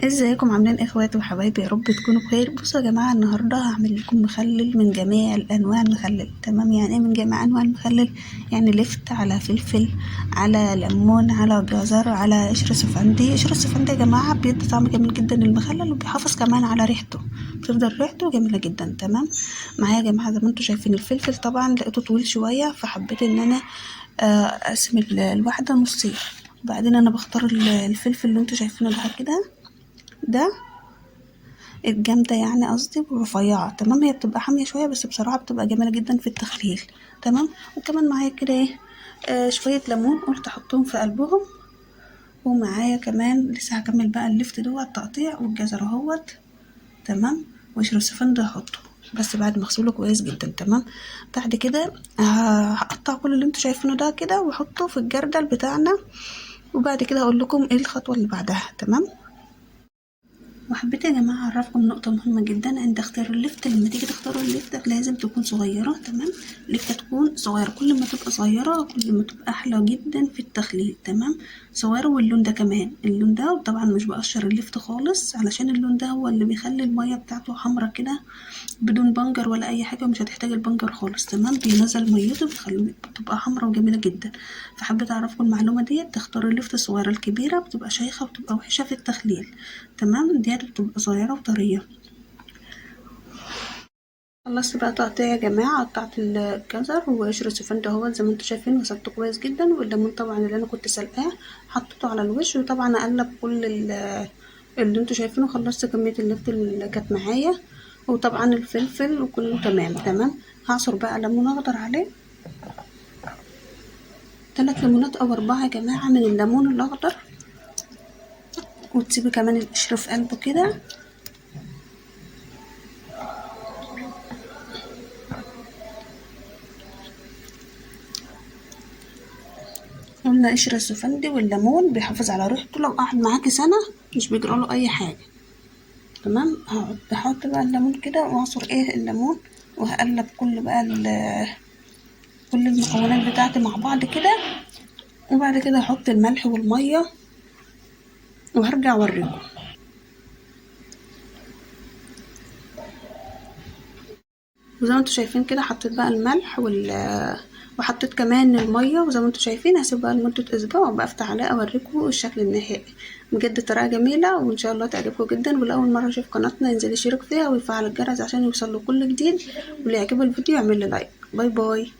ازيكم عاملين ايه اخواتي وحبايبي؟ يا رب تكونوا بخير. بصوا يا جماعه، النهارده هعمل لكم مخلل من جميع الانواع المخلل. تمام؟ يعني ايه من جميع انواع المخلل؟ يعني لفت على فلفل على ليمون على جزر على قشر سفندي. قشر السفندي يا جماعه بيدي طعم جميل جدا للمخلل، وبيحافظ كمان على ريحته، بتفضل ريحته جميله جدا. تمام؟ معايا يا جماعه زي ما انتم شايفين الفلفل طبعا لقيته طويل شويه، فحبيت ان انا اقسم الواحده نصين. وبعدين انا بختار الفلفل اللي انتوا شايفينه ده كده، ده الجامدة يعني قصدي، ورفيعة. تمام؟ هي بتبقى حامية شوية بس بصراحة بتبقى جميلة جدا في التخليل. تمام؟ وكمان معايا كده ايه، شوية ليمون قلت احطهم في قلبهم. ومعايا كمان لسه هكمل بقى اللفت دوت تقطيع، والجزر اهوت. تمام؟ وقشر السفندي هحطه بس بعد ما اغسله كويس جدا. تمام؟ بعد كده هقطع كل اللي انتوا شايفينه ده كده واحطه في الجردل بتاعنا، وبعد كده هقول لكم ايه الخطوة اللي بعدها. تمام؟ وحبيت يا جماعة أعرفكم نقطة مهمة جدا عند اختيار اللفت. لما تيجي تختاروا اللفتة لازم تكون صغيرة. تمام؟ اللفتة تكون صغيرة، كل ما تبقى صغيرة كل ما تبقى أحلى جدا في التخليل. تمام؟ صغيرة. واللون ده كمان، اللون ده طبعا مش بقشر اللفت خالص، علشان اللون ده هو اللي بيخلي المية بتاعته حمرا كده بدون بنجر ولا أي حاجة، ومش هتحتاج البنجر خالص. تمام؟ بينزل ميته بتبقى حمرا وجميلة جدا. فحبيت أعرفكم المعلومة دي. تختاروا اللفت الصغيرة، الكبيرة بتبقى شيخة وبتبقى وحشة في التخليل. تمام؟ ديت بتبقى صغيرة وطرية. خلصت بقى تقطيع يا جماعة، قطعت الجزر وقشر السفندي اهوت زي ما انتوا شايفين، غسلته كويس جدا. والليمون طبعا اللي انا كنت سلقاه حطيته على الوش، وطبعا اقلب كل اللي انتوا شايفينه. خلصت كمية اللفت اللي كانت معايا، وطبعا الفلفل وكله تمام. تمام؟ هعصر بقى ليمون اخضر عليه، 3 ليمونات او 4 يا جماعة من الليمون الاخضر. وتسيبي كمان القشر في قلبه كده. قلنا قشر السفندي والليمون بيحافظ على ريحته، لو قعد معاكي سنة مش بيجراله اي حاجة. تمام؟ هحط بقى الليمون كده واعصر ايه الليمون، وهقلب كل المكونات بتاعتي مع بعض كده. وبعد كده هحط الملح والمية وهرجع اوريكم. وزي ما انتوا شايفين كده حطيت بقى الملح وحطيت كمان المية. وزي ما انتوا شايفين هسيب بقى لمدة اسبوع وبقى افتح عليه اوريكم الشكل النهائي. بجد طريقة جميلة وان شاء الله تعجبكم جدا. ولأول مرة يشوف قناتنا ينزل يشترك فيها ويفعل الجرس عشان يوصله كل جديد. واللي يعجبه الفيديو يعمل لي لايك. باي باي.